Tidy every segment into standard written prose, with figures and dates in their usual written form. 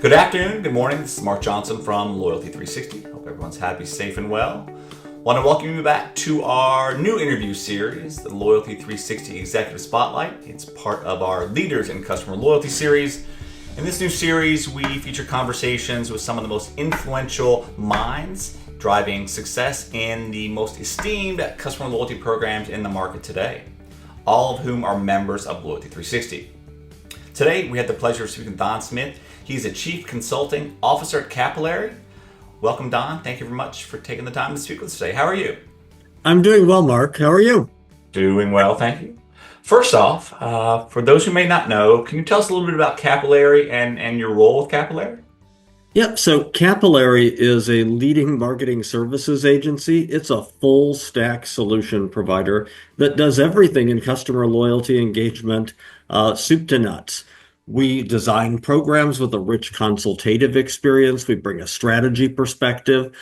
Good afternoon, good morning. This is Mark Johnson from Loyalty360. Hope everyone's happy, safe, and well. Want to welcome you back to our new interview series, the Loyalty360 Executive Spotlight. It's part of our Leaders in Customer Loyalty series. In this new series, we feature conversations with some of the most influential minds driving success in the most esteemed customer loyalty programs in the market today, all of whom are members of Loyalty360. Today, we had the pleasure of speaking with Don Smith. He's a Chief Consulting Officer at Capillary. Welcome, Don. Thank you very much for taking the time to speak with us today. How are you? I'm doing well, Mark. How are you? Doing well, thank you. First off, for those who may not know, can you tell us a little bit about Capillary and your role with Capillary? Yep. So Capillary is a leading marketing services agency. It's a full stack solution provider that does everything in customer loyalty engagement, soup to nuts. We design programs with a rich consultative experience. We bring a strategy perspective.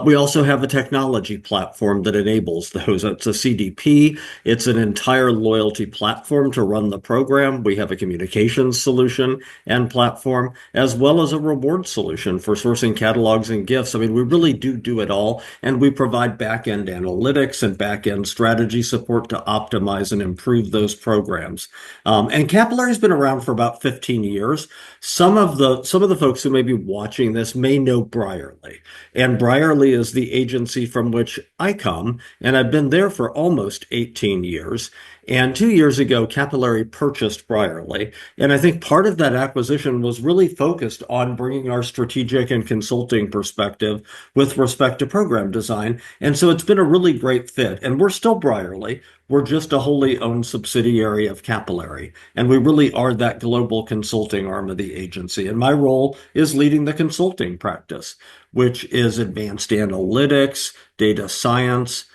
We also have a technology platform that enables those. It's a CDP. It's an entire loyalty platform to run the program. We have a communications solution and platform, as well as a reward solution for sourcing catalogs and gifts. I mean, we really do it all. And we provide back-end analytics and back-end strategy support to optimize and improve those programs. And Capillary's been around for about 15 years. Some of the folks who may be watching this may know Brierley. And Brierley is the agency from which I come, and I've been there for almost 18 years. And 2 years ago, Capillary purchased Brierley. And I think part of that acquisition was really focused on bringing our strategic and consulting perspective with respect to program design. And so it's been a really great fit. And we're still Brierley. We're just a wholly owned subsidiary of Capillary. And we really are that global consulting arm of the agency. And my role is leading the consulting practice, which is advanced analytics, data science,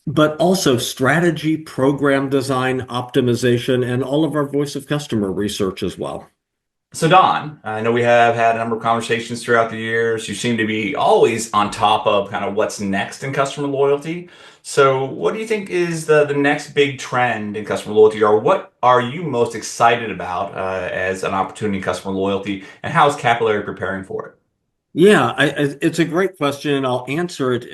but also strategy, program design, optimization, and all of our voice of customer research as well. So, Don, I know we have had a number of conversations throughout the years. You seem to be always on top of kind of what's next in customer loyalty. So, what do you think is the next big trend in customer loyalty, or what are you most excited about as an opportunity in customer loyalty, and how is Capillary preparing for it? Yeah, it's a great question, and I'll answer it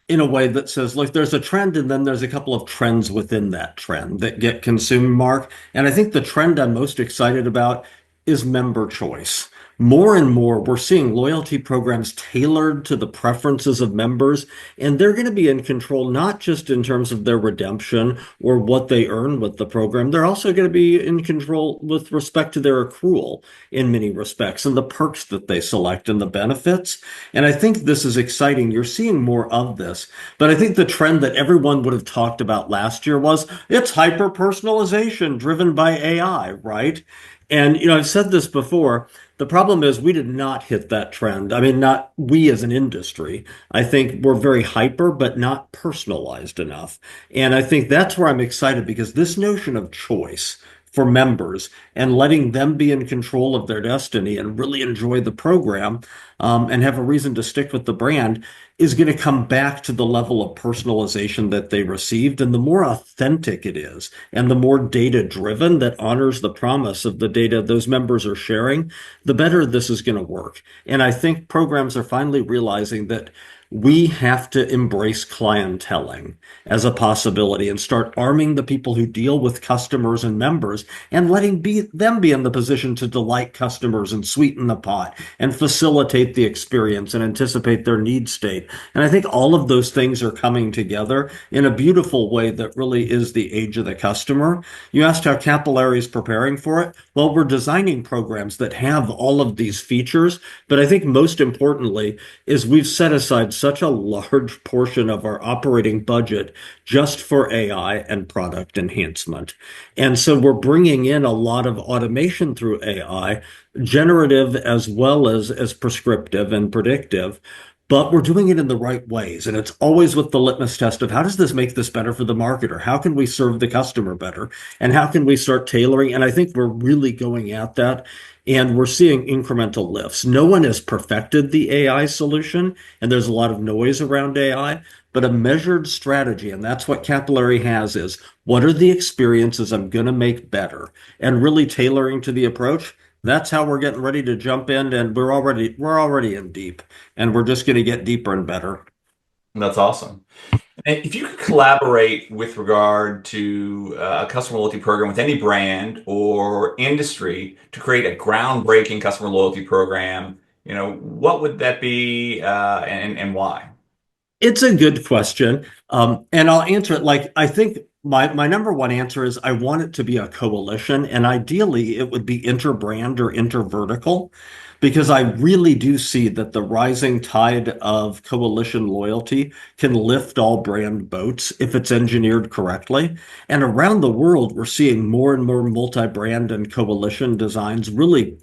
in a way that says, look, there's a trend, and then there's a couple of trends within that trend that get consumed, Mark. And I think the trend I'm most excited about is member choice. More and more, we're seeing loyalty programs tailored to the preferences of members, and they're going to be in control, not just in terms of their redemption or what they earn with the program. They're also going to be in control with respect to their accrual in many respects and the perks that they select and the benefits. And I think this is exciting. You're seeing more of this. But I think the trend that everyone would have talked about last year was it's hyper personalization driven by AI, right? And, I've said this before. The problem is we did not hit that trend. I mean, not we as an industry. I think we're very hyper, but not personalized enough. And I think that's where I'm excited because this notion of choice for members and letting them be in control of their destiny and really enjoy the program and have a reason to stick with the brand is going to come back to the level of personalization that they received. And the more authentic it is and the more data driven that honors the promise of the data those members are sharing, the better this is going to work. And I think programs are finally realizing that we have to embrace clienteling as a possibility and start arming the people who deal with customers and members and letting them be in the position to delight customers and sweeten the pot and facilitate the experience and anticipate their need state. And I think all of those things are coming together in a beautiful way that really is the age of the customer. You asked how Capillary is preparing for it. Well, we're designing programs that have all of these features, but I think most importantly is we've set aside such a large portion of our operating budget just for AI and product enhancement. And so we're bringing in a lot of automation through AI, generative as well as prescriptive and predictive. But we're doing it in the right ways. And it's always with the litmus test of how does this make this better for the marketer? How can we serve the customer better? And how can we start tailoring? And I think we're really going at that. And we're seeing incremental lifts. No one has perfected the AI solution, and there's a lot of noise around AI, but a measured strategy, and that's what Capillary has, is what are the experiences I'm going to make better? And really tailoring to the approach, That's how we're getting ready to jump in, and we're already in deep, and we're just going to get deeper and better. That's awesome. And if you could collaborate with regard to a customer loyalty program with any brand or industry to create a groundbreaking customer loyalty program, what would that be, and why? It's a good question. And I'll answer it like I think my number one answer is I want it to be a coalition, and ideally it would be interbrand or intervertical, because I really do see that the rising tide of coalition loyalty can lift all brand boats if it's engineered correctly. And around the world, we're seeing more and more multi-brand and coalition designs really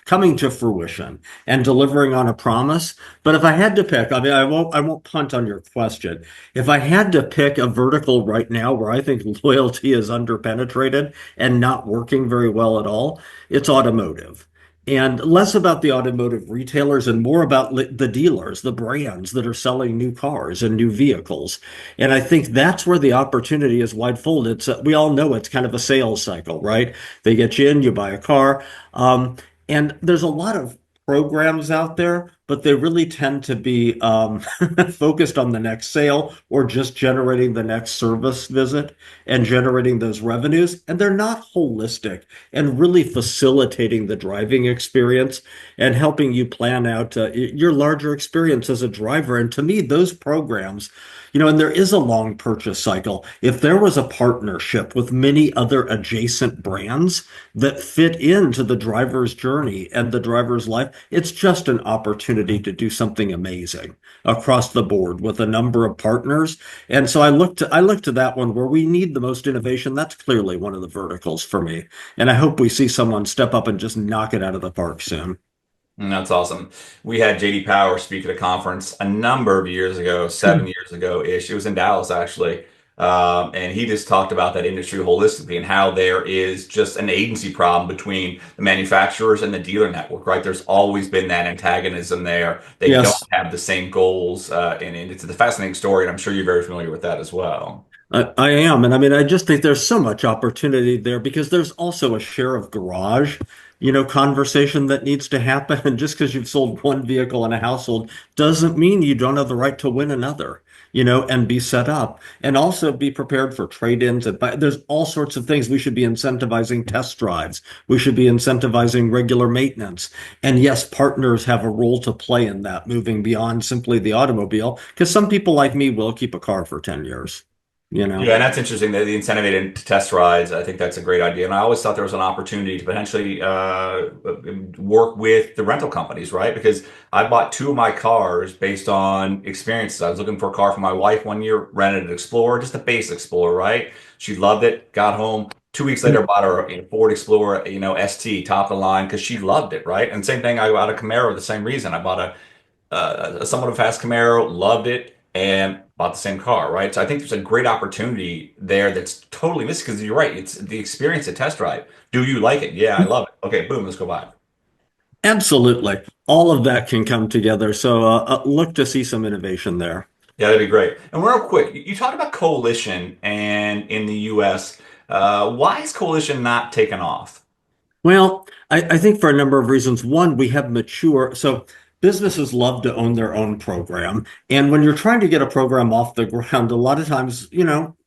coming to fruition and delivering on a promise. But if I had to pick, I mean, I won't punt on your question. If I had to pick a vertical right now where I think loyalty is underpenetrated and not working very well at all, it's automotive. And less about the automotive retailers and more about the dealers, the brands that are selling new cars and new vehicles. And I think that's where the opportunity is widefold. We all know it's kind of a sales cycle, right? They get you in, you buy a car. And there's a lot of programs out there, but they really tend to be focused on the next sale or just generating the next service visit and generating those revenues. And they're not holistic and really facilitating the driving experience and helping you plan out your larger experience as a driver. And to me, those programs, and there is a long purchase cycle. If there was a partnership with many other adjacent brands that fit into the driver's journey and the driver's life, it's just an opportunity to do something amazing across the board with a number of partners. And so I look to that one where we need the most innovation. That's clearly one of the verticals for me. And I hope we see someone step up and just knock it out of the park soon. That's awesome. We had JD Power speak at a conference a number of years ago, 7 years ago ish. It was in Dallas actually. And he just talked about that industry holistically and how there is just an agency problem between the manufacturers and the dealer network, right? There's always been that antagonism there. They don't Yes. have the same goals. And it's a fascinating story, and I'm sure you're very familiar with that as well. I am. And I mean, I just think there's so much opportunity there because there's also a share of garage, conversation that needs to happen. And just because you've sold one vehicle in a household doesn't mean you don't have the right to win another, and be set up and also be prepared for trade-ins. There's all sorts of things. We should be incentivizing test drives. We should be incentivizing regular maintenance. And yes, partners have a role to play in that, moving beyond simply the automobile, because some people like me will keep a car for 10 years, you know. Yeah, and that's interesting. The incentive to test rides, I think that's a great idea. And I always thought there was an opportunity to potentially work with the rental companies, right? Because I bought two of my cars based on experiences. I was looking for a car for my wife one year, rented an Explorer, just a base Explorer, right? She loved it, got home. 2 weeks later, bought her a Ford Explorer, ST, top of the line, because she loved it, right? And same thing, I bought a Camaro the same reason. I bought a somewhat of a fast Camaro, loved it, and bought the same car, right? So I think there's a great opportunity there that's totally missed because you're right. It's the experience at test drive. Do you like it? Yeah, I love it. Okay, boom, let's go buy it. Absolutely. All of that can come together. So look to see some innovation there. Yeah, that'd be great. And real quick, you talked about coalition and in the US. Why is coalition not taken off? Well, I think for a number of reasons. One, we have so businesses love to own their own program. And when you're trying to get a program off the ground, a lot of times,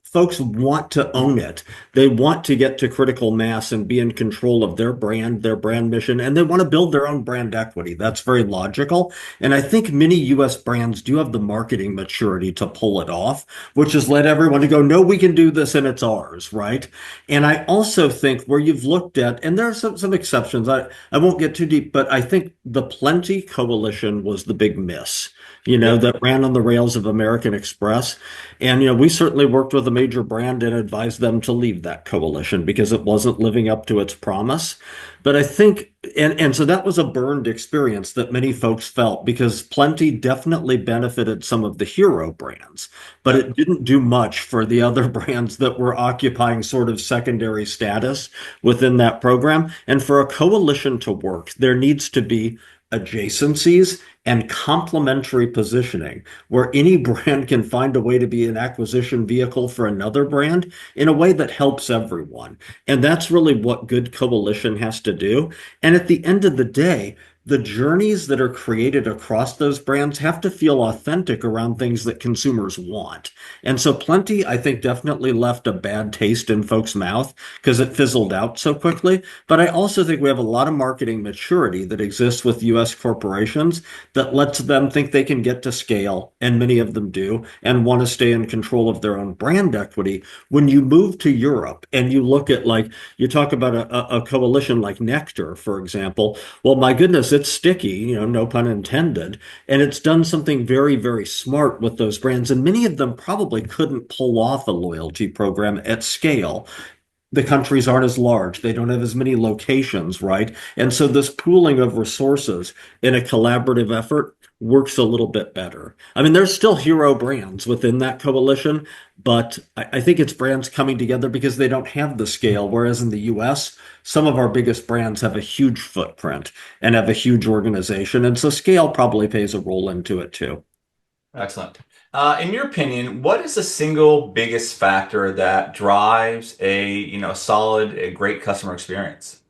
folks want to own it. They want to get to critical mass and be in control of their brand mission, and they want to build their own brand equity. That's very logical. And I think many US brands do have the marketing maturity to pull it off, which has led everyone to go, no, we can do this and it's ours, right? And I also think where you've looked at, and there are some exceptions, I won't get too deep, but I think the Plenty Coalition was the big miss, Yep. that ran on the rails of American Express. And, we certainly worked with a major brand and advised them to leave that coalition because it wasn't living up to its promise. But I think, and so that was a burned experience that many folks felt because Plenty definitely benefited some of the hero brands, but Yep. it didn't do much for the other brands that were occupying sort of secondary status within that program. And for a coalition to work, there needs to be adjacencies and complementary positioning, where any brand can find a way to be an acquisition vehicle for another brand in a way that helps everyone. And that's really what good coalition has to do. And at the end of the day, the journeys that are created across those brands have to feel authentic around things that consumers want. And so Plenty, I think, definitely left a bad taste in folks' mouth because it fizzled out so quickly. But I also think we have a lot of marketing maturity that exists with US corporations that lets them think they can get to scale, and many of them do, and want to stay in control of their own brand equity. When you move to Europe and you look at, like, you talk about a coalition like Nectar, for example, well, my goodness, it's sticky, no pun intended. And it's done something very, very smart with those brands. And many of them probably couldn't pull off a loyalty program at scale. The countries aren't as large. They don't have as many locations, right? And so this pooling of resources in a collaborative effort works a little bit better. I mean, there's still hero brands within that coalition, but I think it's brands coming together because they don't have the scale. Whereas in the US, some of our biggest brands have a huge footprint and have a huge organization. And so scale probably plays a role into it too. Excellent. In your opinion, what is the single biggest factor that drives solid, a great customer experience?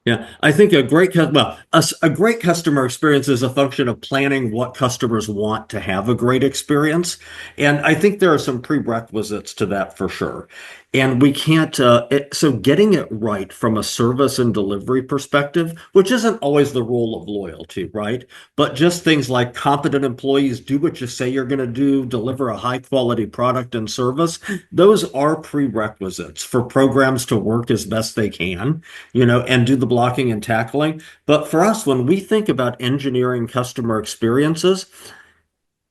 Yeah, I think a great customer experience is a function of planning what customers want to have a great experience, and I think there are some prerequisites to that for sure. And we can't, so getting it right from a service and delivery perspective, which isn't always the role of loyalty, right? But just things like competent employees do what you say you're going to do, deliver a high quality product and service. Those are prerequisites for programs to work as best they can, and do the blocking and tackling. But for us, when we think about engineering customer experiences,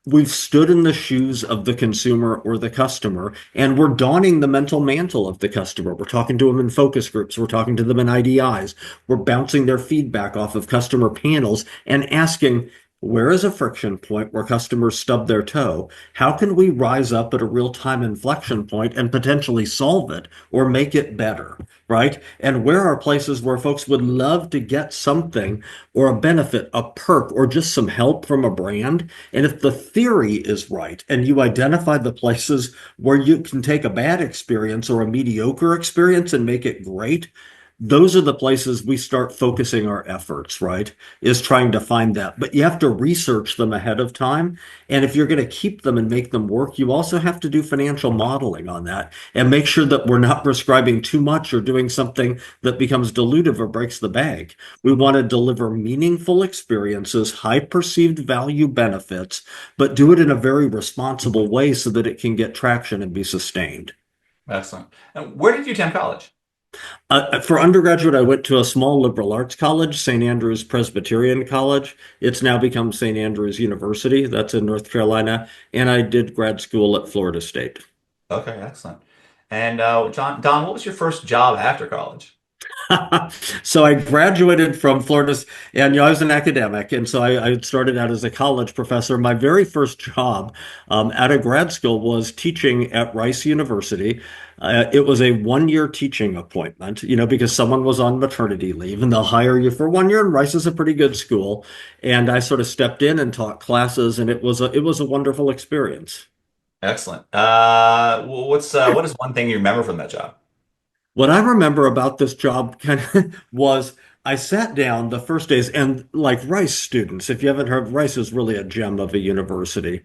we've stood in the shoes of the consumer or the customer, and we're donning the mental mantle of the customer. We're talking to them in focus groups. We're talking to them in IDIs. We're bouncing their feedback off of customer panels and asking, where is a friction point where customers stub their toe? How can we rise up at a real-time inflection point and potentially solve it or make it better, right? And where are places where folks would love to get something or a benefit, a perk, or just some help from a brand? And if the theory is right and you identify the places where you can take a bad experience or a mediocre experience and make it great, those are the places we start focusing our efforts, right? Is trying to find that. But you have to research them ahead of time. And if you're going to keep them and make them work, you also have to do financial modeling on that and make sure that we're not prescribing too much or doing something that becomes dilutive or breaks the bank. We want to deliver meaningful experiences, high perceived value benefits, but do it in a very responsible way so that it can get traction and be sustained. Excellent. And where did you attend college? For undergraduate, I went to a small liberal arts college, St. Andrews Presbyterian College. It's now become St. Andrews University. That's in North Carolina. And I did grad school at Florida State. Okay, excellent. And Don, what was your first job after college? So I graduated from Florida, and I was an academic, and so I started out as a college professor. My very first job out of grad school was teaching at Rice University. It was a 1 year teaching appointment, because someone was on maternity leave, and they'll hire you for 1 year. And Rice is a pretty good school, and I sort of stepped in and taught classes, and it was a wonderful experience. Excellent. What is one thing you remember from that job? What I remember about this job kind of was I sat down the first days, and like Rice students, if you haven't heard, Rice is really a gem of a university.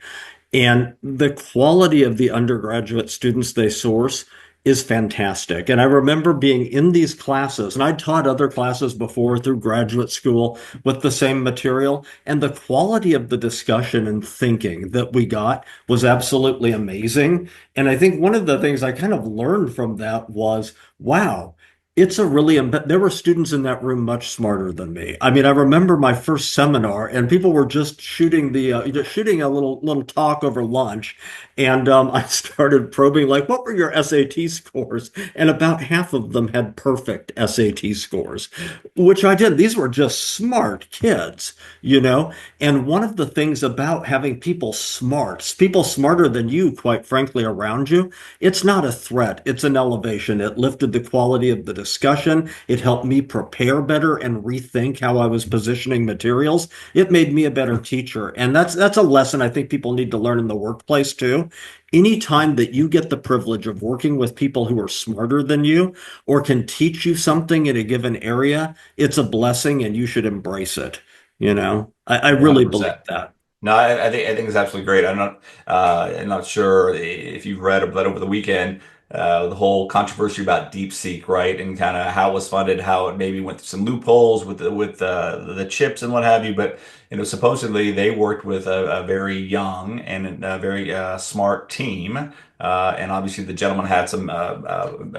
And the quality of the undergraduate students they source is fantastic. And I remember being in these classes, and I taught other classes before through graduate school with the same material. And the quality of the discussion and thinking that we got was absolutely amazing. And I think one of the things I kind of learned from that was, wow, there were students in that room much smarter than me. I mean, I remember my first seminar, and people were just shooting a little talk over lunch, And I started probing, like, what were your SAT scores? And about half of them had perfect SAT scores, which I did. These were just smart kids, you know? And one of the things about having people smarter than you, quite frankly, around you, it's not a threat. It's an elevation. It lifted the quality of the discussion. It helped me prepare better and rethink how I was positioning materials. It made me a better teacher. And that's a lesson I think people need to learn in the workplace too. Anytime that you get the privilege of working with people who are smarter than you or can teach you something in a given area, it's a blessing and you should embrace it. I really believe 100%. that. No, I think it's absolutely great. I'm not sure if you've read over the weekend the whole controversy about DeepSeek, right? And kind of how it was funded, how it maybe went through some loopholes with the chips and what have you. But supposedly they worked with a very young and a very smart team. And obviously the gentleman had some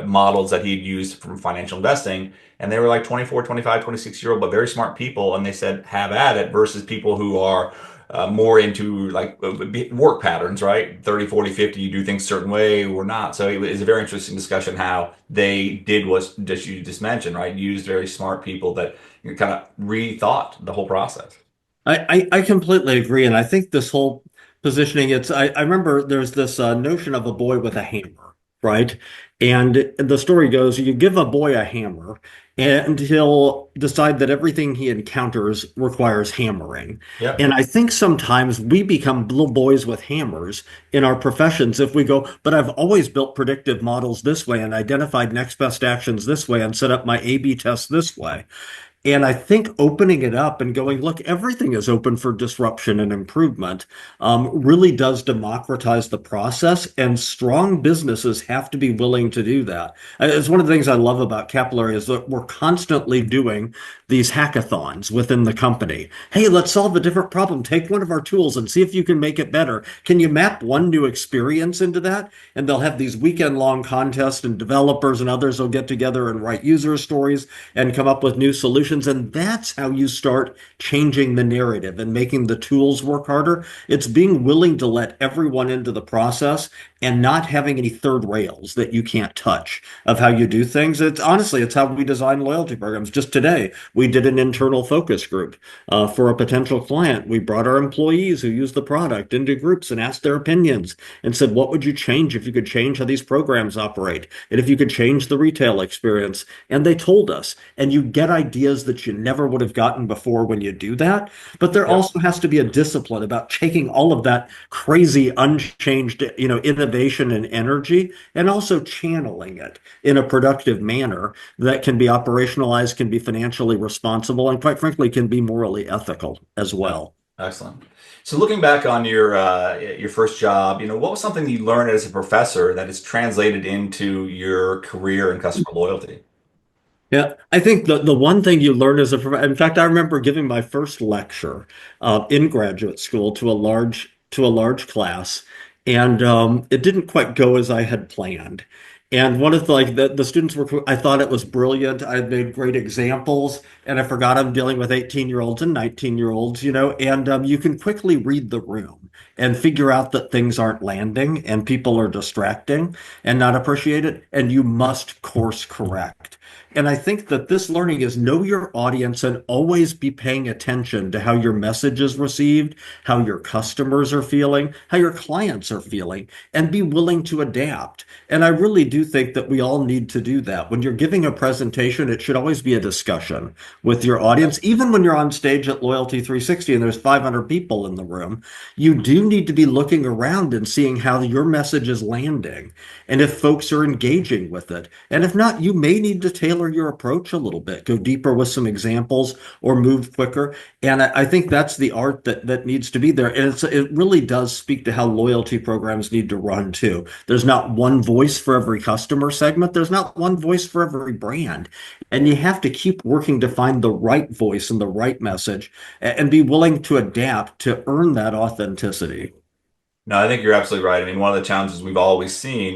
models that he'd used from financial investing, and they were like 24, 25, 26-year-old, but very smart people. And they said, have at it, versus people who are more into like work patterns, right? 30, 40, 50, you do things a certain way or not. So it was a very interesting discussion how they did what you just mentioned, right? Used very smart people that kind of rethought the whole process. I completely agree. And I think this whole positioning, I remember there's this notion of a boy with a hammer, right? And the story goes, you give a boy a hammer and he'll decide that everything he encounters requires hammering. Yeah. And I think sometimes we become little boys with hammers in our professions if we go, but I've always built predictive models this way and identified next best actions this way and set up my A/B test this way. And I think opening it up and going, look, everything is open for disruption and improvement, really does democratize the process. And strong businesses have to be willing to do that. It's one of the things I love about Capillary is that we're constantly doing these hackathons within the company. Hey, let's solve a different problem. Take one of our tools and see if you can make it better. Can you map one new experience into that? And they'll have these weekend long contests, and developers and others will get together and write user stories and come up with new solutions. And that's how you start changing the narrative and making the tools work harder. It's being willing to let everyone into the process and not having any third rails that you can't touch of how you do things. It's honestly, it's how we design loyalty programs. Just today, we did an internal focus group for a potential client. We brought our employees who use the product into groups and asked their opinions and said, what would you change if you could change how these programs operate? And if you could change the retail experience? And they told us, and you get ideas that you never would have gotten before when you do that. But there Yep. also has to be a discipline about taking all of that crazy, unchanged, innovation and energy, and also channeling it in a productive manner that can be operationalized, can be financially responsible, and quite frankly, can be morally ethical as Yep. well. Excellent. So looking back on your first job, what was something you learned as a professor that is translated into your career and customer loyalty? Yeah, I think the one thing you learn as a in fact, I remember giving my first lecture in graduate school to a large class, and it didn't quite go as I had planned. And one of the students were, I thought it was brilliant. I had made great examples, and I forgot I'm dealing with 18-year-olds and 19-year-olds, and you can quickly read the room and figure out that things aren't landing and people are distracting and not appreciate it, and you must course correct. And I think that this learning is know your audience and always be paying attention to how your message is received, how your customers are feeling, how your clients are feeling, and be willing to adapt. And I really do think that we all need to do that. When you're giving a presentation, it should always be a discussion with your audience. Even when you're on stage at Loyalty 360 and there's 500 people in the room, you do need to be looking around and seeing how your message is landing and if folks are engaging with it. And if not, you may need to tailor your approach a little bit, go deeper with some examples or move quicker. And I think that's the art that needs to be there. And it really does speak to how loyalty programs need to run too. There's not one voice for every customer segment. There's not one voice for every brand. And you have to keep working to find the right voice and the right message and be willing to adapt to earn that authenticity. No, I think you're absolutely right. I mean, one of the challenges we've always seen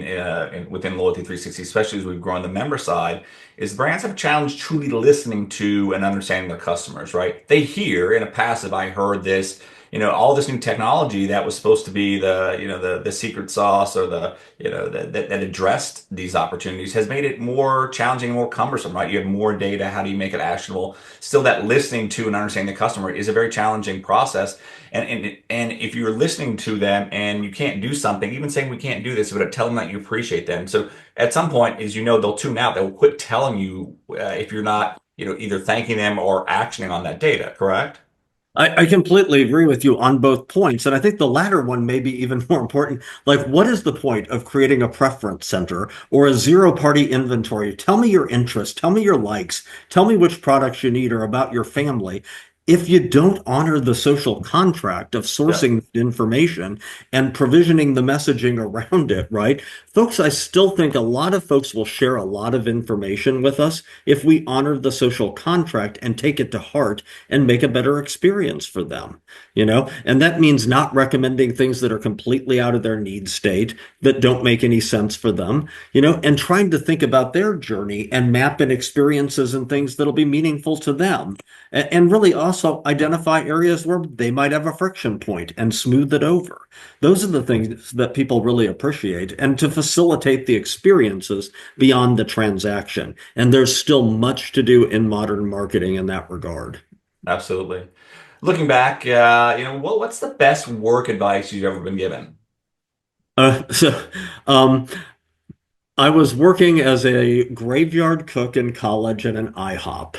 within Loyalty 360, especially as we've grown the member side, is brands have a challenge truly listening to and understanding their customers, right? They hear in a passive, I heard this, all this new technology that was supposed to be the secret sauce or that addressed these opportunities has made it more challenging and more cumbersome, right? You have more data. How do you make it actionable? Still, that listening to and understanding the customer is a very challenging process. And if you're listening to them and you can't do something, even saying we can't do this, but tell them that you appreciate them. So at some point, as you know, they'll tune out. They'll quit telling you if you're not, either thanking them or actioning on that data, correct? I completely agree with you on both points. And I think the latter one may be even more important. Like, what is the point of creating a preference center or a zero-party inventory? Tell me your interests, tell me your likes, tell me which products you need or about your family. If you don't honor the social contract of Yeah. sourcing information and provisioning the messaging around it, right? Folks, I still think a lot of folks will share a lot of information with us if we honor the social contract and take it to heart and make a better experience for them, And that means not recommending things that are completely out of their need state, that don't make any sense for them, and trying to think about their journey and map in experiences and things that'll be meaningful to them. And really also identify areas where they might have a friction point and smooth it over. Those are the things that people really appreciate, and to facilitate the experiences beyond the transaction. And there's still much to do in modern marketing in that regard. Absolutely. Looking back, what's the best work advice you've ever been given? So, um, I was working as a graveyard cook in college at an IHOP.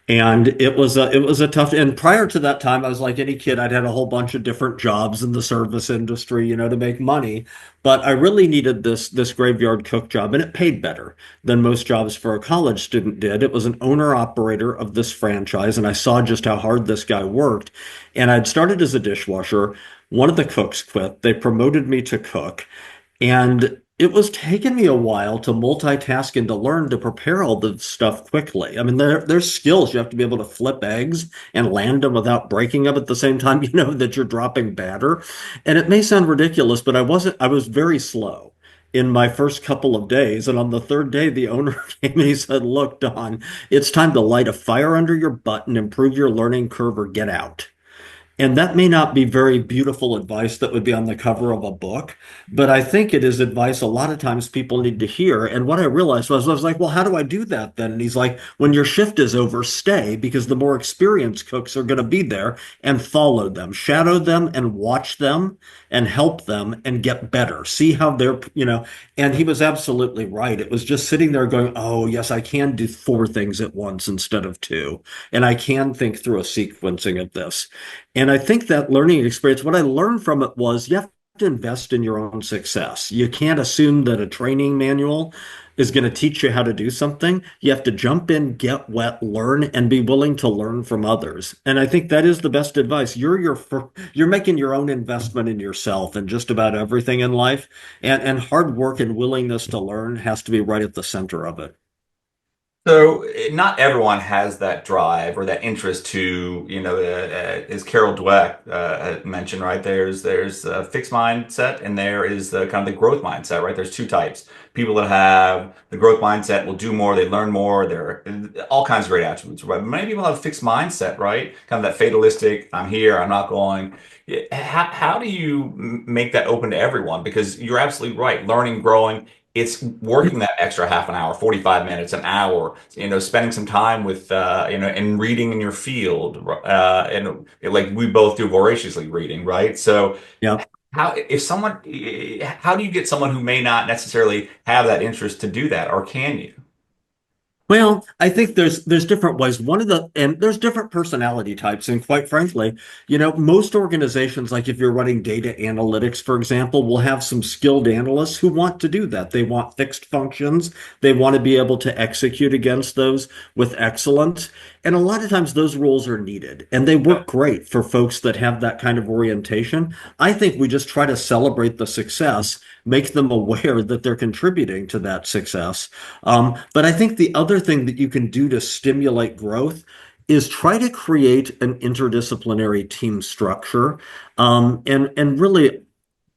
And it was a tough, and prior to that time, I was like any kid, I'd had a whole bunch of different jobs in the service industry, to make money. But I really needed this graveyard cook job, and it paid better than most jobs for a college student did. It was an owner operator of this franchise, and I saw just how hard this guy worked. And I'd started as a dishwasher. One of the cooks quit. They promoted me to cook. And it was taking me a while to multitask and to learn to prepare all the stuff quickly. I mean, there's skills. You have to be able to flip eggs and land them without breaking them at the same time, that you're dropping batter. And it may sound ridiculous, but I was very slow in my first couple of days. And on the third day, the owner came and he said, "Look, Don, it's time to light a fire under your butt and improve your learning curve or get out." And that may not be very beautiful advice that would be on the cover of a book, but I think it is advice a lot of times people need to hear. And what I realized was, I was like, well, how do I do that then? And he's like, when your shift is over, stay because the more experienced cooks are going to be there, and follow them, shadow them and watch them and help them and get better. See how and he was absolutely right. It was just sitting there going, oh, yes, I can do four things at once instead of two. And I can think through a sequencing of this. And I think that learning experience, what I learned from it was you have to invest in your own success. You can't assume that a training manual is going to teach you how to do something. You have to jump in, get wet, learn, and be willing to learn from others. And I think that is the best advice. You're making your own investment in yourself and just about everything in life. And hard work and willingness to learn has to be right at the center of it. So not everyone has that drive or that interest to, as Carol Dweck mentioned, right? There's a fixed mindset and there is the kind of the growth mindset, right? There's two types. People that have the growth mindset will do more, they learn more, they're all kinds of great attributes, right? Many people have a fixed mindset, right? Kind of that fatalistic, I'm here, I'm not going. How do you make that open to everyone? Because you're absolutely right. Learning, growing, it's working that extra half an hour, 45 minutes, an hour, spending some time with, and reading in your field, and like we both do voraciously reading, right? So Yeah. how do you get someone who may not necessarily have that interest to do that, or can you? Well, I think there's different ways. And there's different personality types. And quite frankly, most organizations, like if you're running data analytics, for example, will have some skilled analysts who want to do that. They want fixed functions. They want to be able to execute against those with excellence. And a lot of times those roles are needed and they Yeah. work great for folks that have that kind of orientation. I think we just try to celebrate the success, make them aware that they're contributing to that success. But I think the other thing that you can do to stimulate growth is try to create an interdisciplinary team structure, and really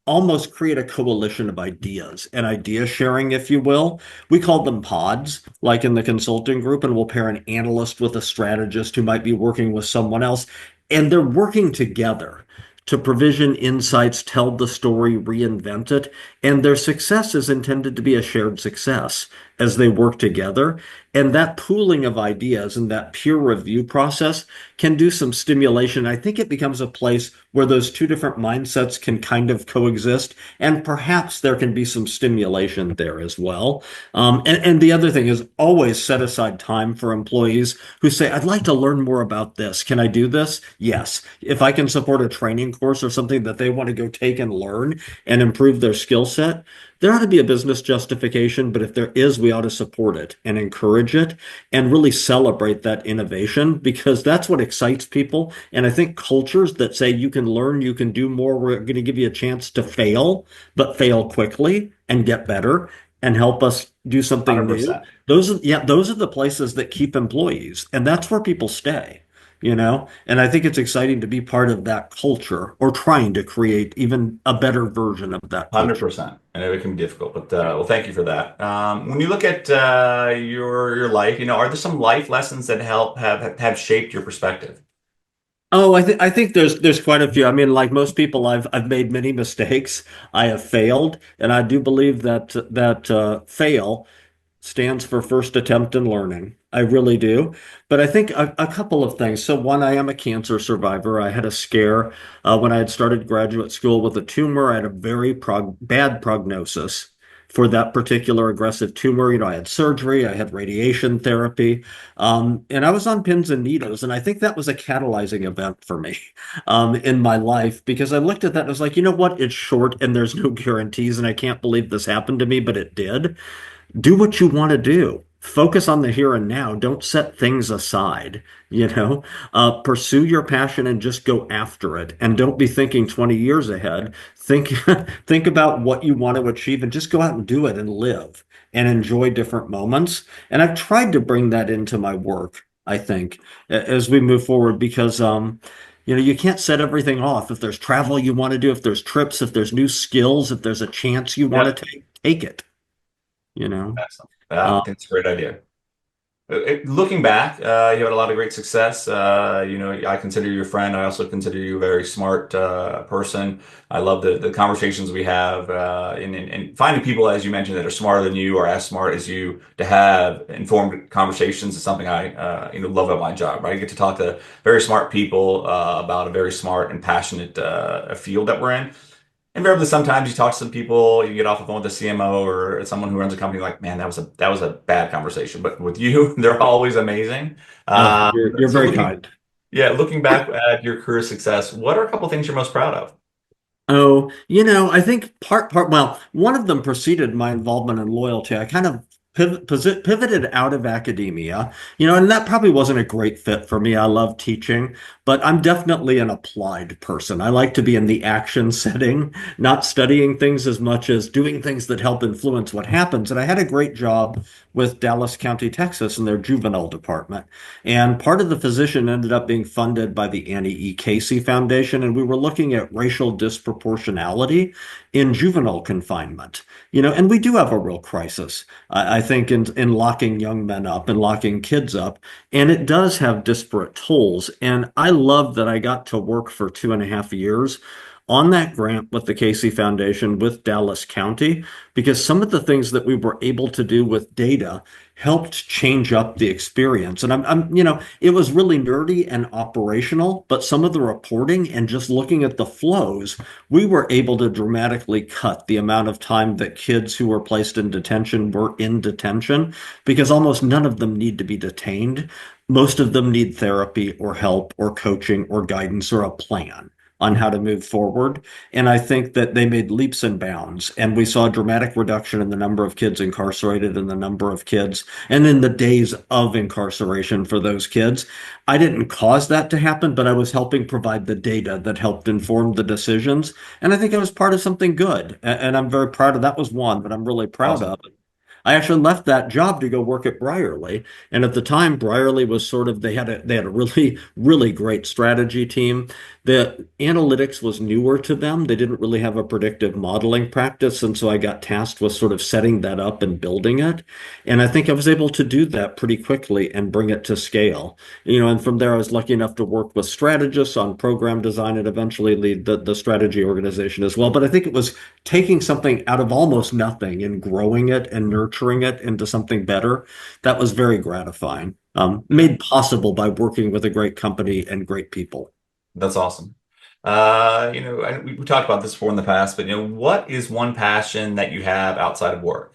almost create a coalition of ideas and idea sharing, if you will. We call them pods, like in the consulting group, and we'll pair an analyst with a strategist who might be working with someone else, and they're working together to provision insights, tell the story, reinvent it. And their success is intended to be a shared success as they work together. And that pooling of ideas and that peer review process can do some stimulation. I think it becomes a place where those two different mindsets can kind of coexist, and perhaps there can be some stimulation there as well. And the other thing is always set aside time for employees who say, I'd like to learn more about this. Can I do this? Yes. If I can support a training course or something that they want to go take and learn and improve their skill set, there ought to be a business justification, but if there is, we ought to support it and encourage it and really celebrate that innovation because that's what excites people. And I think cultures that say you can learn, you can do more, we're going to give you a chance to fail, but fail quickly and get better and help us do something new. 100%. Those are the places that keep employees, and that's where people stay, you know? And I think it's exciting to be part of that culture or trying to create even a better version of that culture. 100%. And it can be difficult, but well, thank you for that. When you look at your life, are there some life lessons that have shaped your perspective? Oh, I think there's quite a few. I mean, like most people, I've made many mistakes. I have failed, and I do believe that fail stands for first attempt in learning. I really do. But I think a couple of things. So one, I am a cancer survivor. I had a scare when I had started graduate school with a tumor. I had a very bad prognosis for that particular aggressive tumor. I had surgery, I had radiation therapy, and I was on pins and needles. And I think that was a catalyzing event for me in my life because I looked at that and I was like, you know what? It's short and there's no guarantees. And I can't believe this happened to me, but it did. Do what you want to do. Focus on the here and now. Don't set things aside, pursue your passion and just go after it. And don't be thinking 20 years ahead. Think, think about what you want to achieve and just go out and do it and live and enjoy different moments. And I've tried to bring that into my work, I think, as we move forward because, you can't set everything off. If there's travel you want to do, if there's trips, if there's new skills, if there's a chance you want Yep. to take it you know. Excellent. Yeah, Uh, I think it's a great idea. Looking back, you had a lot of great success. I consider you a friend. I also consider you a very smart person. I love the conversations we have, and finding people, as you mentioned, that are smarter than you or as smart as you to have informed conversations is something I love about my job. Right, I get to talk to very smart people about a very smart and passionate field that we're in. Invariably, sometimes you talk to some people, you get off the phone with the CMO or someone who runs a company, like, man, that was a bad conversation. But with you, they're always amazing. you're So very looking, kind. yeah, looking back at your career success, what are a couple things you're most proud of? Oh, I think well, one of them preceded my involvement in loyalty. I kind of pivoted out of academia, and that probably wasn't a great fit for me. I love teaching, but I'm definitely an applied person. I like to be in the action setting, not studying things as much as doing things that help influence what happens. And I had a great job with Dallas County, Texas, in their juvenile department. And part of the position ended up being funded by the Annie E. Casey Foundation, and we were looking at racial disproportionality in juvenile confinement. And we do have a real crisis, I think, in locking young men up and locking kids up, and it does have disparate tolls. And I love that I got to work for 2.5 years on that grant with the Casey Foundation with Dallas County, because some of the things that we were able to do with data helped change up the experience. And it was really nerdy and operational, but some of the reporting and just looking at the flows, we were able to dramatically cut the amount of time that kids who were placed in detention were in detention, because almost none of them need to be detained. Most of them need therapy or help or coaching or guidance or a plan on how to move forward. And I think that they made leaps and bounds. And we saw a dramatic reduction in the number of kids incarcerated and the number of kids and in the days of incarceration for those kids. I didn't cause that to happen, but I was helping provide the data that helped inform the decisions. And I think I was part of something good. And I'm very proud of that was one that I'm really proud Awesome. of. I actually left that job to go work at Brierley. And at the time, Brierley was sort of they had a really, really great strategy team. The analytics was newer to them. They didn't really have a predictive modeling practice. And so I got tasked with sort of setting that up and building it. And I think I was able to do that pretty quickly and bring it to scale. And from there, I was lucky enough to work with strategists on program design and eventually lead the strategy organization as well. But I think it was taking something out of almost nothing and growing it and nurturing it into something better. That was very gratifying. Made possible by working with a great company and great people. That's awesome. We talked about this before in the past, but what is one passion that you have outside of work?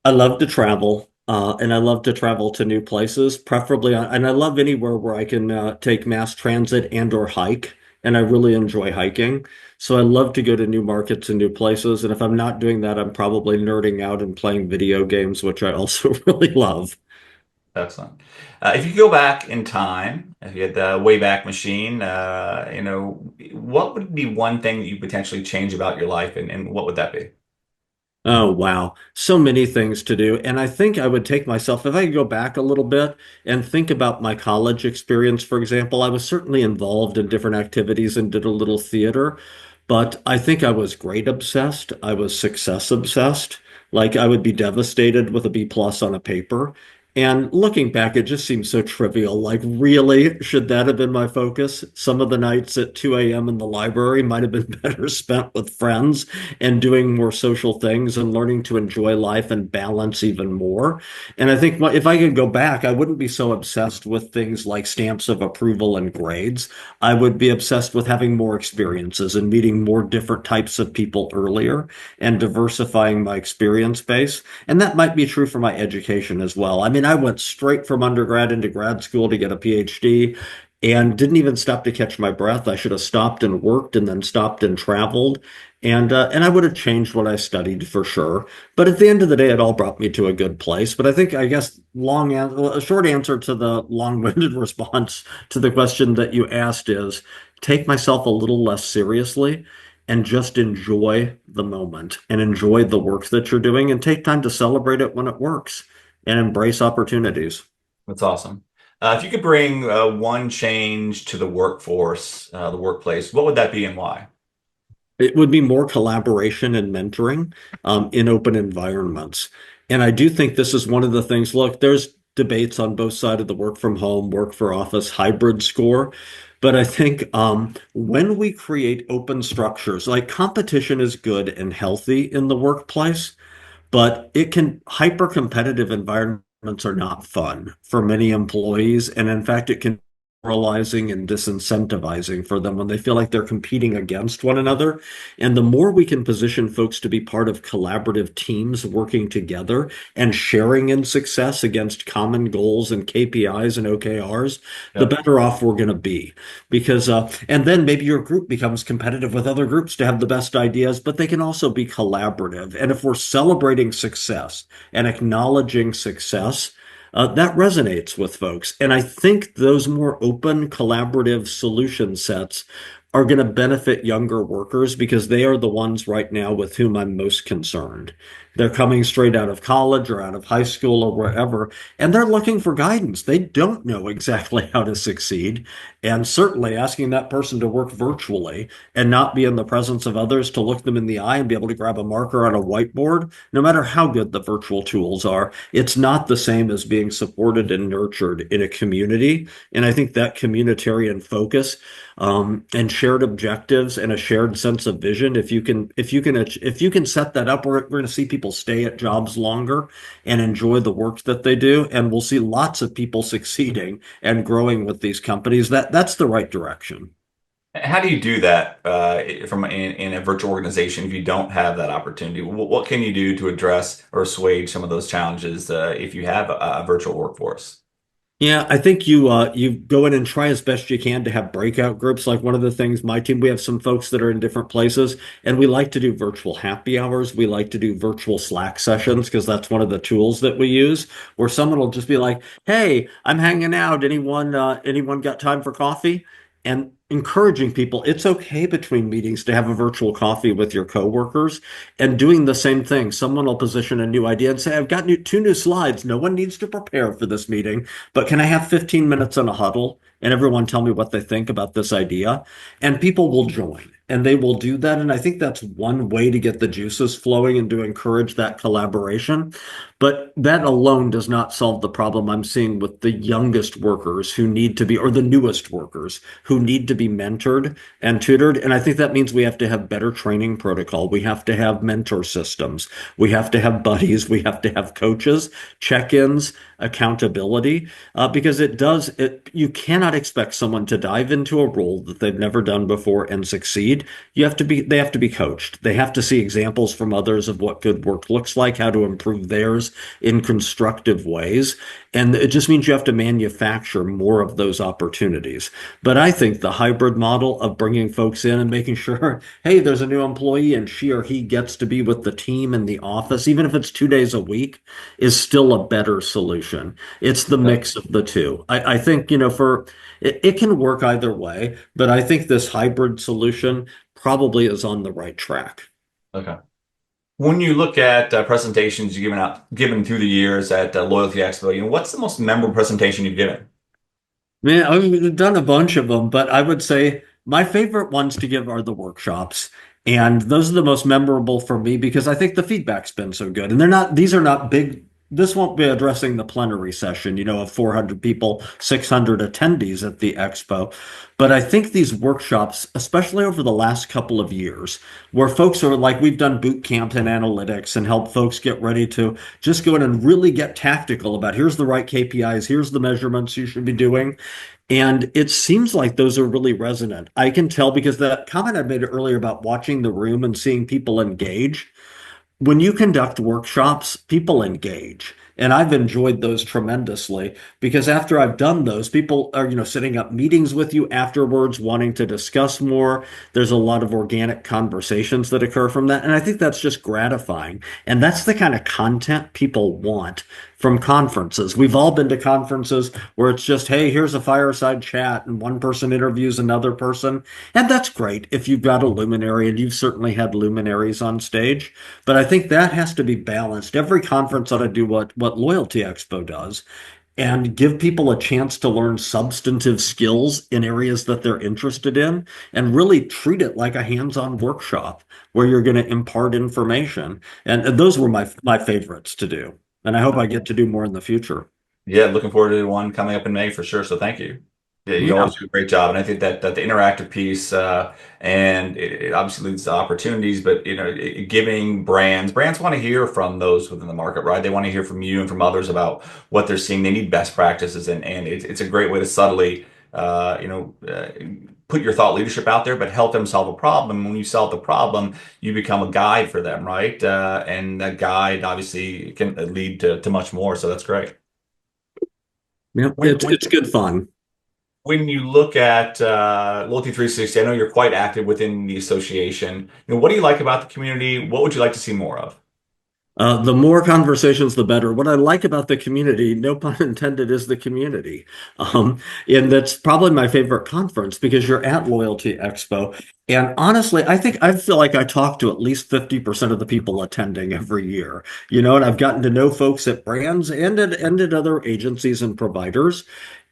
I love to travel, and I love to travel to new places, preferably, and I love anywhere where I can take mass transit and or hike, and I really enjoy hiking. So I love to go to new markets and new places, and if I'm not doing that, I'm probably nerding out and playing video games, which I also really love. Excellent. If you could go back in time, if you had the Wayback Machine, what would be one thing that you potentially change about your life, and what would that be? Oh, wow. So many things to do. And I think I would take myself, if I could go back a little bit and think about my college experience, for example, I was certainly involved in different activities and did a little theater, but I think I was grade obsessed. I was success obsessed. Like I would be devastated with a B plus on a paper. And looking back, it just seems so trivial. Like, really, should that have been my focus? Some of the nights at 2 a.m. in the library might have been better spent with friends and doing more social things and learning to enjoy life and balance even more. And I think if I could go back, I wouldn't be so obsessed with things like stamps of approval and grades. I would be obsessed with having more experiences and meeting more different types of people earlier and diversifying my experience base. And that might be true for my education as well. I mean, I went straight from undergrad into grad school to get a PhD and didn't even stop to catch my breath. I should have stopped and worked and then stopped and traveled. And I would have changed what I studied for sure. But at the end of the day, it all brought me to a good place. But I think, I guess, a short answer to the long-winded response to the question that you asked is take myself a little less seriously and just enjoy the moment and enjoy the work that you're doing and take time to celebrate it when it works and embrace opportunities. That's awesome. If you could bring one change to the workforce, the workplace, what would that be and why? It would be more collaboration and mentoring in open environments. And I do think this is one of the things. Look, there's debates on both sides of the work from home, work for office, hybrid score. But I think when we create open structures, like competition is good and healthy in the workplace, but it can hyper competitive environments are not fun for many employees. And in fact, it can be demoralizing and disincentivizing for them when they feel like they're competing against one another. And the more we can position folks to be part of collaborative teams working together and sharing in success against common goals and KPIs and OKRs, the Yep. better off we're going to be. Because, and then maybe your group becomes competitive with other groups to have the best ideas, but they can also be collaborative. And if we're celebrating success and acknowledging success, that resonates with folks. And I think those more open, collaborative solution sets are going to benefit younger workers because they are the ones right now with whom I'm most concerned. They're coming straight out of college or out of high school or wherever, and they're looking for guidance. They don't know exactly how to succeed. And certainly asking that person to work virtually and not be in the presence of others to look them in the eye and be able to grab a marker on a whiteboard, no matter how good the virtual tools are, it's not the same as being supported and nurtured in a community. And I think that communitarian focus and shared objectives and a shared sense of vision. If you can set that up, we're going to see people stay at jobs longer and enjoy the work that they do, and we'll see lots of people succeeding and growing with these companies. That's the right direction. How do you do that in a virtual organization if you don't have that opportunity? What can you do to address or assuage some of those challenges if you have a virtual workforce? Yeah, I think you go in and try as best you can to have breakout groups. Like one of the things my team, we have some folks that are in different places, and we like to do virtual happy hours. We like to do virtual Slack sessions because that's one of the tools that we use, where someone will just be like, "Hey, I'm hanging out. Anyone got time for coffee?" And encouraging people, it's okay between meetings to have a virtual coffee with your coworkers and doing the same thing. Someone will position a new idea and say, I've got two new slides. No one needs to prepare for this meeting, but can I have 15 minutes in a huddle and everyone tell me what they think about this idea? And people will join and they will do that. And I think that's one way to get the juices flowing and to encourage that collaboration. But that alone does not solve the problem I'm seeing with the youngest workers who need to be, or the newest workers who need to be mentored and tutored. And I think that means we have to have better training protocol. We have to have mentor systems. We have to have buddies. We have to have coaches, check-ins, accountability, because you cannot expect someone to dive into a role that they've never done before and succeed. They have to be coached. They have to see examples from others of what good work looks like, how to improve theirs in constructive ways. And it just means you have to manufacture more of those opportunities. But I think the hybrid model of bringing folks in and making sure, hey, there's a new employee and she or he gets to be with the team in the office, even if it's 2 days a week, is still a better solution. It's the Okay. mix of the two. I think, it can work either way, but I think this hybrid solution probably is on the right track. Okay. When you look at presentations you've given through the years at Loyalty Expo, what's the most memorable presentation you've given? Man, I've done a bunch of them, but I would say my favorite ones to give are the workshops. And those are the most memorable for me because I think the feedback's been so good. And these are not big, this won't be addressing the plenary session, of 400 people, 600 attendees at the expo. But I think these workshops, especially over the last couple of years, where folks are like, we've done boot camp in analytics and help folks get ready to just go in and really get tactical about here's the right KPIs, here's the measurements you should be doing. And it seems like those are really resonant. I can tell because that comment I made earlier about watching the room and seeing people engage, when you conduct workshops, people engage. And I've enjoyed those tremendously because after I've done those, people are, setting up meetings with you afterwards, wanting to discuss more. There's a lot of organic conversations that occur from that. And I think that's just gratifying. And that's the kind of content people want from conferences. We've all been to conferences where it's just, hey, here's a fireside chat and one person interviews another person. And that's great if you've got a luminary, and you've certainly had luminaries on stage. But I think that has to be balanced. Every conference ought to do what Loyalty Expo does and give people a chance to learn substantive skills in areas that they're interested in and really treat it like a hands-on workshop where you're going to impart information. And those were my favorites to do. And I hope I get to do more in the future. Yeah, looking forward to one coming up in May for sure. So thank you. Yeah, you Yeah. always do a great job, and I think that the interactive piece and it obviously leads to opportunities, but giving brands want to hear from those within the market, right? They want to hear from you and from others about what they're seeing. They need best practices, and it's a great way to subtly, put your thought leadership out there, but help them solve a problem. When you solve the problem, you become a guide for them, right? And that guide obviously can lead to much more. So that's great. Yeah, When it's when it's good fun. when you look at Loyalty 360, I know you're quite active within the association. What do you like about the community? What would you like to see more of? The more conversations, the better. What I like about the community, no pun intended, is the community. And that's probably my favorite conference because you're at Loyalty Expo. And honestly, I feel like I talk to at least 50% of the people attending every year, and I've gotten to know folks at brands and at other agencies and providers.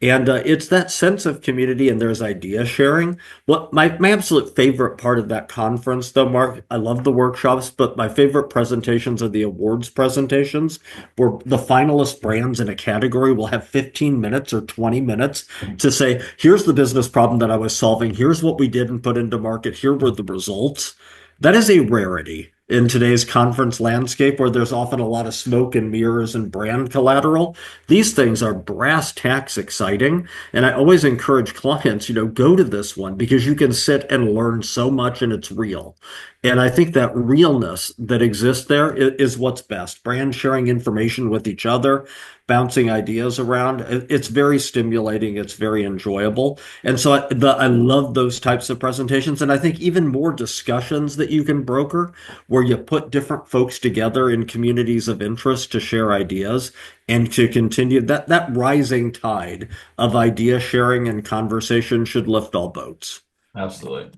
And it's that sense of community and there's idea sharing. What my absolute favorite part of that conference, though, Mark, I love the workshops, but my favorite presentations are the awards presentations, where the finalist brands in a category will have 15 minutes or 20 minutes to say, here's the business problem that I was solving, here's what we did and put into market, here were the results. That is a rarity in today's conference landscape where there's often a lot of smoke and mirrors and brand collateral. These things are brass tacks exciting. And I always encourage clients, go to this one because you can sit and learn so much and it's real. And I think that realness that exists there is what's best. Brand sharing information with each other, bouncing ideas around. It's very stimulating. It's very enjoyable. And so I love those types of presentations. And I think even more discussions that you can broker where you put different folks together in communities of interest to share ideas and to continue that rising tide of idea sharing and conversation should lift all boats. Absolutely.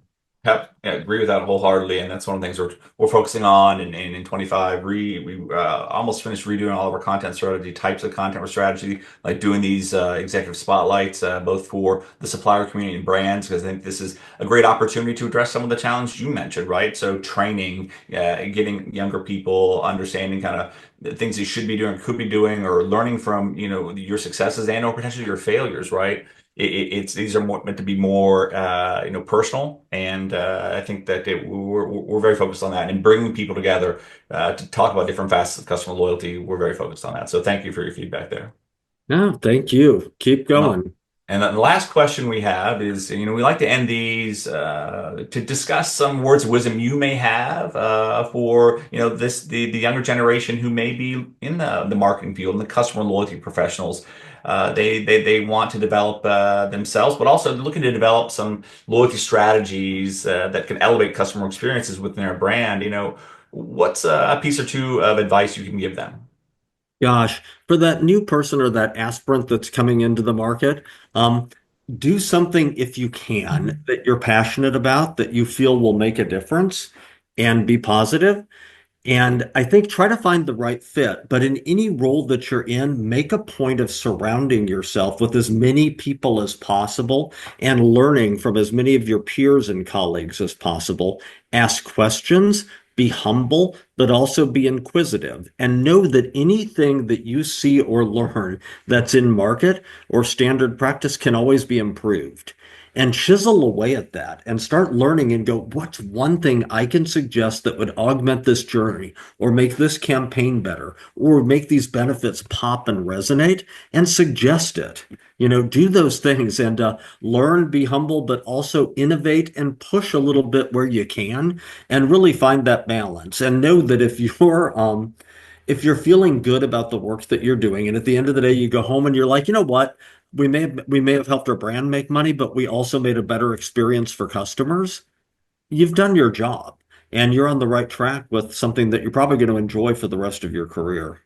Yep, yeah, agree with that wholeheartedly, and that's one of the things we're focusing on. And in 25, we almost finished redoing all of our content strategy, types of content or strategy, like doing these executive spotlights, both for the supplier community and brands, because I think this is a great opportunity to address some of the challenges you mentioned, right? So training, getting younger people understanding kind of the things they should be doing, could be doing, or learning from your successes and or potentially your failures, right? It's these are meant to be more personal, and I think that we're very focused on that and bringing people together to talk about different facets of customer loyalty. We're very focused on that. So thank you for your feedback there. No, thank you. Keep No. going. And then the last question we have is, we like to end these to discuss some words of wisdom you may have for, the younger generation who may be in the marketing field and the customer loyalty professionals. They want to develop themselves, but also looking to develop some loyalty strategies that can elevate customer experiences within their brand. What's a piece or two of advice you can give them? Gosh, for that new person or that aspirant that's coming into the market, um, do something if you can that you're passionate about, that you feel will make a difference and be positive. And I think try to find the right fit. But in any role that you're in, make a point of surrounding yourself with as many people as possible and learning from as many of your peers and colleagues as possible. Ask questions, be humble, but also be inquisitive. And know that anything that you see or learn that's in market or standard practice can always be improved, and chisel away at that and start learning and go, what's one thing I can suggest that would augment this journey or make this campaign better or make these benefits pop and resonate, and suggest it. Do those things and learn, be humble, but also innovate and push a little bit where you can and really find that balance. And know that if you're feeling good about the work that you're doing, and at the end of the day, you go home and you're like, you know what? We may have helped our brand make money, but we also made a better experience for customers. You've done your job and you're on the right track with something that you're probably going to enjoy for the rest of your career.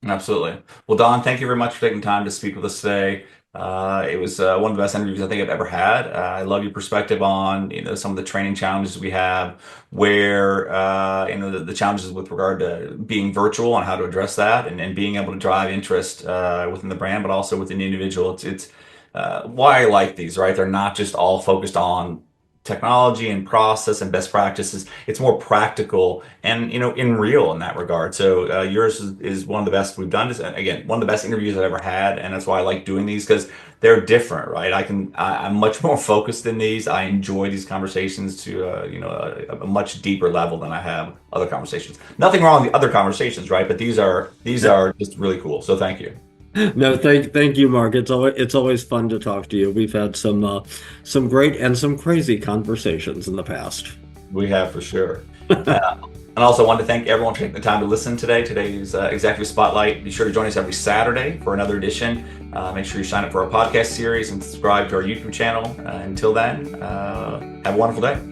Absolutely. Well, Don, thank you very much for taking time to speak with us today. It was one of the best interviews I think I've ever had. I love your perspective on some of the training challenges we have, where the challenges with regard to being virtual and how to address that, and being able to drive interest within the brand, but also within the individual. It's why I like these, right? They're not just all focused on technology and process and best practices. It's more practical and in real in that regard. So yours is one of the best we've done. Again, one of the best interviews I've ever had, and that's why I like doing these, because they're different, right? I'm much more focused in these. I enjoy these conversations to a much deeper level than I have other conversations. Nothing wrong with the other conversations, right? But these are just really cool. So thank you. No, thank you, Mark. It's always fun to talk to you. We've had some great and some crazy conversations in the past. We have for sure. And also want to thank everyone for taking the time to listen today. Today's Executive Spotlight. Be sure to join us every Saturday for another edition. Make sure you sign up for our podcast series and subscribe to our YouTube channel. Until then, have a wonderful day.